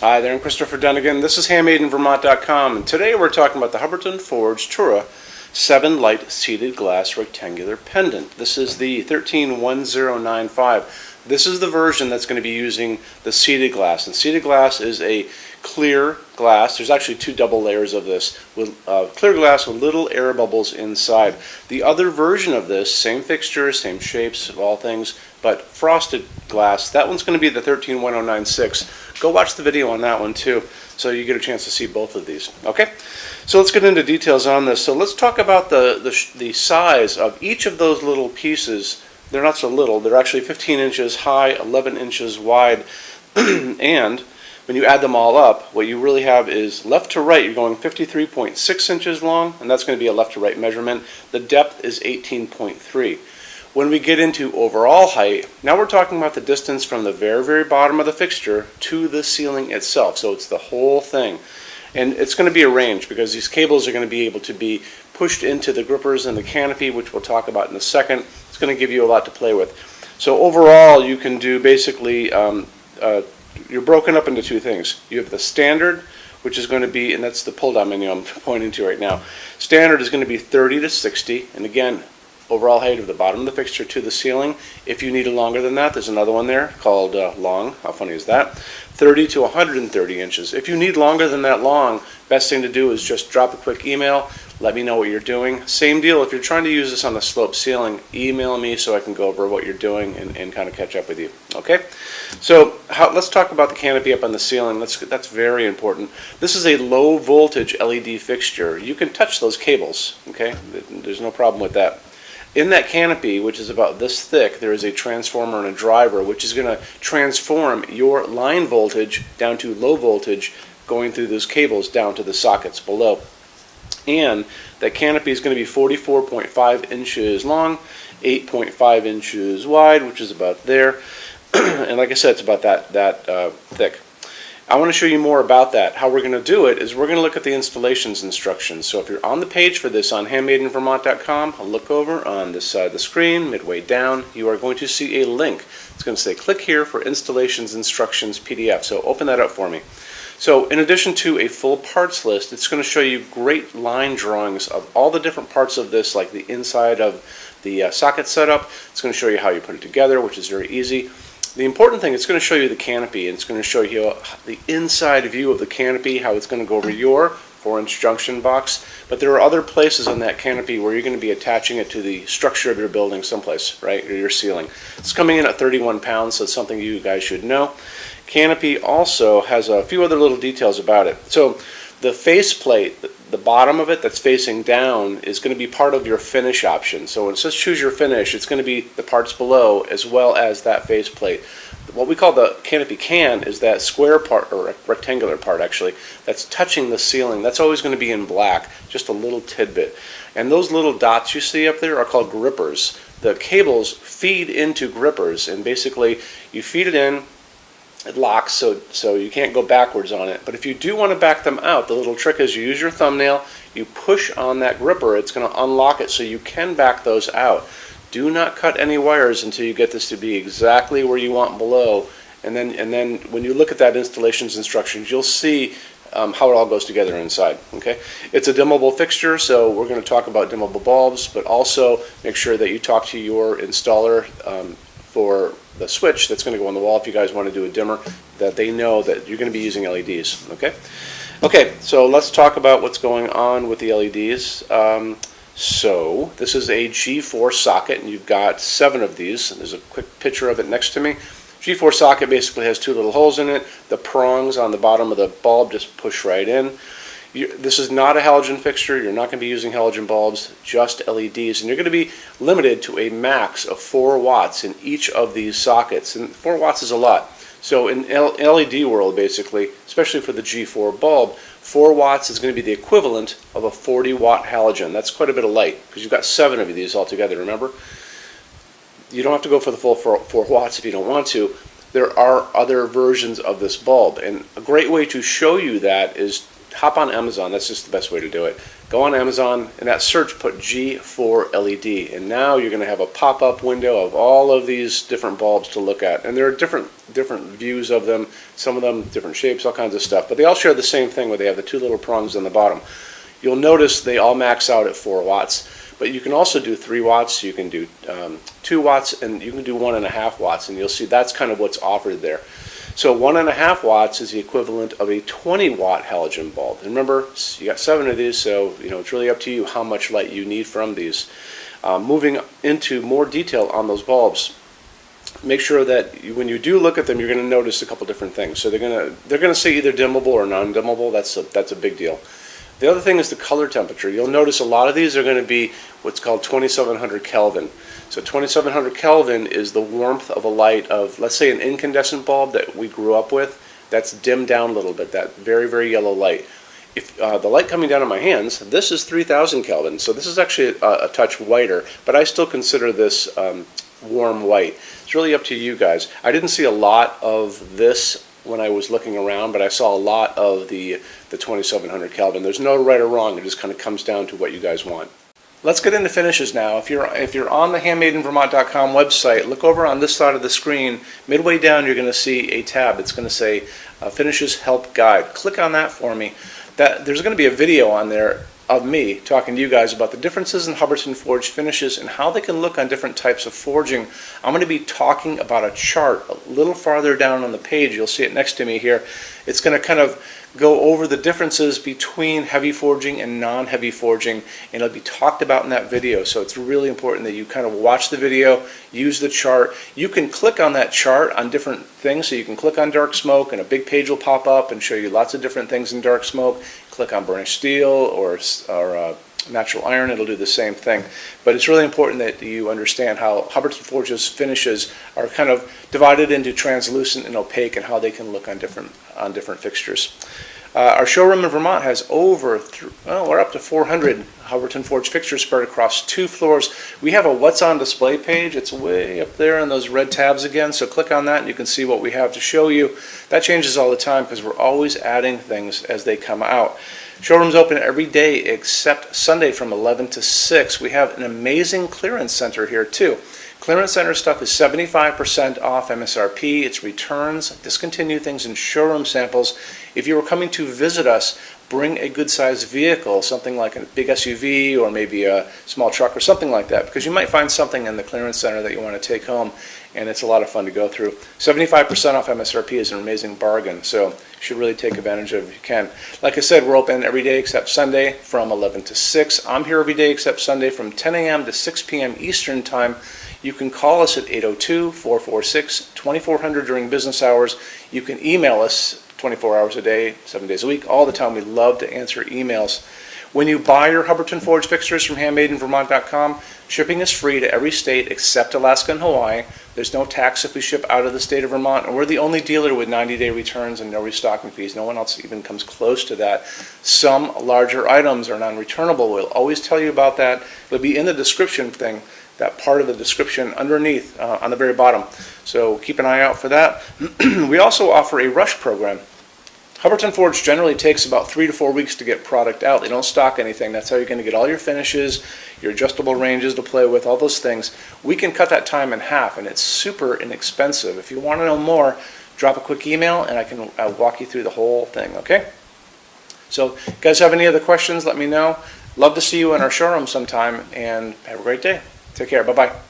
Hi there, I'm Christopher Dunnigan. This is HandmadeInVermont.com, and today we're talking about the Hubbardton Forge Tura 7-light seated glass rectangular pendant. This is the 131095. This is the version that's going to be using the seated glass, and seated glass is a clear glass. There's actually two double layers of this with clear glass with little air bubbles inside. The other version of this, same fixtures, same shapes of all things, but frosted glass, that one's going to be the 131096. Go watch the video on that one too, so you get a chance to see both of these. Okay, so let's get into details on this. So let's talk about the size of each of those little pieces. They're not so little. They're actually 15 inches high, 11 inches wide, and when you add them all up, what you really have is left to right, you're going 53.6 inches long, and that's going to be a left to right measurement. The depth is 18.3. When we get into overall height, now we're talking about the distance from the very, very bottom of the fixture to the ceiling itself. So it's the whole thing. And it's going to be arranged because these cables are going to be able to be pushed into the grippers and the canopy, which we'll talk about in a second. It's going to give you a lot to play with. So overall, you can do basically, you're broken up into two things. You have the standard, which is going to be, and that's the pull-down menu I'm pointing to right now. Standard is going to be 30 to 60, and again, overall height of the bottom of the fixture to the ceiling. If you need it longer than that, there's another one there called long. How funny is that? 30 to 130 inches. If you need longer than that long, best thing to do is just drop a quick email. Let me know what you're doing. Same deal, if you're trying to use this on the sloped ceiling, email me so I can go over what you're doing and kind of catch up with you. Okay? So let's talk about the canopy up on the ceiling. That's very important. This is a low voltage LED fixture. You can touch those cables. Okay? There's no problem with that. In that canopy, which is about this thick, there is a transformer and a driver, which is going to transform your line voltage down to low voltage going through those cables down to the sockets below. And that canopy is going to be 44.5 inches long, 8.5 inches wide, which is about there. And like I said, it's about that thick. I want to show you more about that. How we're going to do it is we're going to look at the installations instructions. So if you're on the page for this on HandmadeInVermont.com, I'll look over on this side of the screen, midway down, you are going to see a link. It's going to say click here for installations instructions PDF. So open that up for me. So in addition to a full parts list, it's going to show you great line drawings of all the different parts of this, like the inside of the socket setup. It's going to show you how you put it together, which is very easy. The important thing, it's going to show you the canopy, and it's going to show you the inside view of the canopy, how it's going to go over your 4-inch junction box. But there are other places on that canopy where you're going to be attaching it to the structure of your building someplace, right, or your ceiling. It's coming in at 31 pounds, so it's something you guys should know. Canopy also has a few other little details about it. So the faceplate, the bottom of it that's facing down, is going to be part of your finish option. So when it says choose your finish, it's going to be the parts below as well as that faceplate. What we call the canopy can is that square part, or rectangular part actually, that's touching the ceiling. That's always going to be in black, just a little tidbit. And those little dots you see up there are called grippers. The cables feed into grippers, and basically you feed it in, it locks, so you can't go backwards on it. But if you do want to back them out, the little trick is you use your thumbnail, you push on that gripper, it's going to unlock it so you can back those out. Do not cut any wires until you get this to be exactly where you want below. And then when you look at that installations instructions, you'll see how it all goes together inside. Okay, it's a dimmable fixture, so we're going to talk about dimmable bulbs, but also make sure that you talk to your installer for the switch that's going to go on the wall if you guys want to do a dimmer, that they know that you're going to be using LEDs. Okay, so let's talk about what's going on with the LEDs. So this is a G4 socket, and you've got 7 of these. There's a quick picture of it next to me. G4 socket basically has 2 little holes in it. The prongs on the bottom of the bulb just push right in. This is not a halogen fixture. You're not going to be using halogen bulbs, just LEDs. And you're going to be limited to a max of 4 watts in each of these sockets. And 4 watts is a lot. So in LED world, basically, especially for the G4 bulb, 4 watts is going to be the equivalent of a 40-watt halogen. That's quite a bit of light, because you've got 7 of these altogether, remember? You don't have to go for the full 4 watts if you don't want to. There are other versions of this bulb. And a great way to show you that is hop on Amazon. That's just the best way to do it. Go on Amazon, and that search put G4 LED, and now you're going to have a pop-up window of all of these different bulbs to look at. And there are different views of them, some of them different shapes, all kinds of stuff. But they all share the same thing where they have the two little prongs on the bottom. You'll notice they all max out at 4 watts. But you can also do 3 watts, you can do 2 watts, and you can do 1.5 watts, and you'll see that's kind of what's offered there. So 1.5 watts is the equivalent of a 20-watt halogen bulb. And remember, you got 7 of these, so it's really up to you how much light you need from these. Moving into more detail on those bulbs, make sure that when you do look at them, you're going to notice a couple different things. So they're going to say either dimmable or non-dimmable. That's a big deal. The other thing is the color temperature. You'll notice a lot of these are going to be what's called 2700 Kelvin. So 2700 Kelvin is the warmth of a light of, let's say, an incandescent bulb that we grew up with. That's dimmed down a little bit, that very, very yellow light. If the light coming down on my hands, this is 3000 Kelvin. So this is actually a touch whiter, but I still consider this warm white. It's really up to you guys. I didn't see a lot of this when I was looking around, but I saw a lot of the 2700 Kelvin. There's no right or wrong. It just kind of comes down to what you guys want. Let's get into finishes now. If you're on the HandmadeInVermont.com website, look over on this side of the screen. Midway down, you're going to see a tab. It's going to say Finishes Help Guide. Click on that for me. There's going to be a video on there of me talking to you guys about the differences in Hubbardton forged finishes and how they can look on different types of forging. I'm going to be talking about a chart a little farther down on the page. You'll see it next to me here. It's going to kind of go over the differences between heavy forging and non-heavy forging, and it'll be talked about in that video. So it's really important that you kind of watch the video, use the chart. You can click on that chart on different things. So you can click on dark smoke and a big page will pop up and show you lots of different things in dark smoke. Click on burnished steel or natural iron, it'll do the same thing. But it's really important that you understand how Hubbardton Forge's finishes are kind of divided into translucent and opaque and how they can look on different fixtures. Our showroom in Vermont has we're up to 400 Hubbardton Forge fixtures spread across 2 floors. We have a What's on Display page. It's way up there in those red tabs again, so click on that and you can see what we have to show you. That changes all the time because we're always adding things as they come out. Showroom's open every day except Sunday from 11 to 6. We have an amazing clearance center here too. Clearance center stuff is 75% off MSRP. It's returns, discontinued things, and showroom samples. If you were coming to visit us, bring a good-sized vehicle, something like a big SUV or maybe a small truck or something like that, because you might find something in the clearance center that you want to take home, and it's a lot of fun to go through. 75% off MSRP is an amazing bargain, so you should really take advantage of it if you can. Like I said, we're open every day except Sunday from 11 to 6. I'm here every day except Sunday from 10 a.m. to 6 p.m. Eastern Time. You can call us at 802-446-2400 during business hours. You can email us 24 hours a day, 7 days a week, all the time. We love to answer emails. When you buy your Hubbardton Forge fixtures from HandmadeInVermont.com, shipping is free to every state except Alaska and Hawaii. There's no tax if we ship out of the state of Vermont, and we're the only dealer with 90-day returns and no restocking fees. No one else even comes close to that. Some larger items are non-returnable. We'll always tell you about that. It'll be in the description thing, that part of the description underneath on the very bottom. So keep an eye out for that. We also offer a rush program. Hubbardton Forge generally takes about 3 to 4 weeks to get product out. They don't stock anything. That's how you're going to get all your finishes, your adjustable ranges to play with, all those things. We can cut that time in half, and it's super inexpensive. If you want to know more, drop a quick email, and I can walk you through the whole thing, okay? So, if you guys have any other questions, let me know. Love to see you in our showroom sometime, and have a great day. Take care. Bye-bye.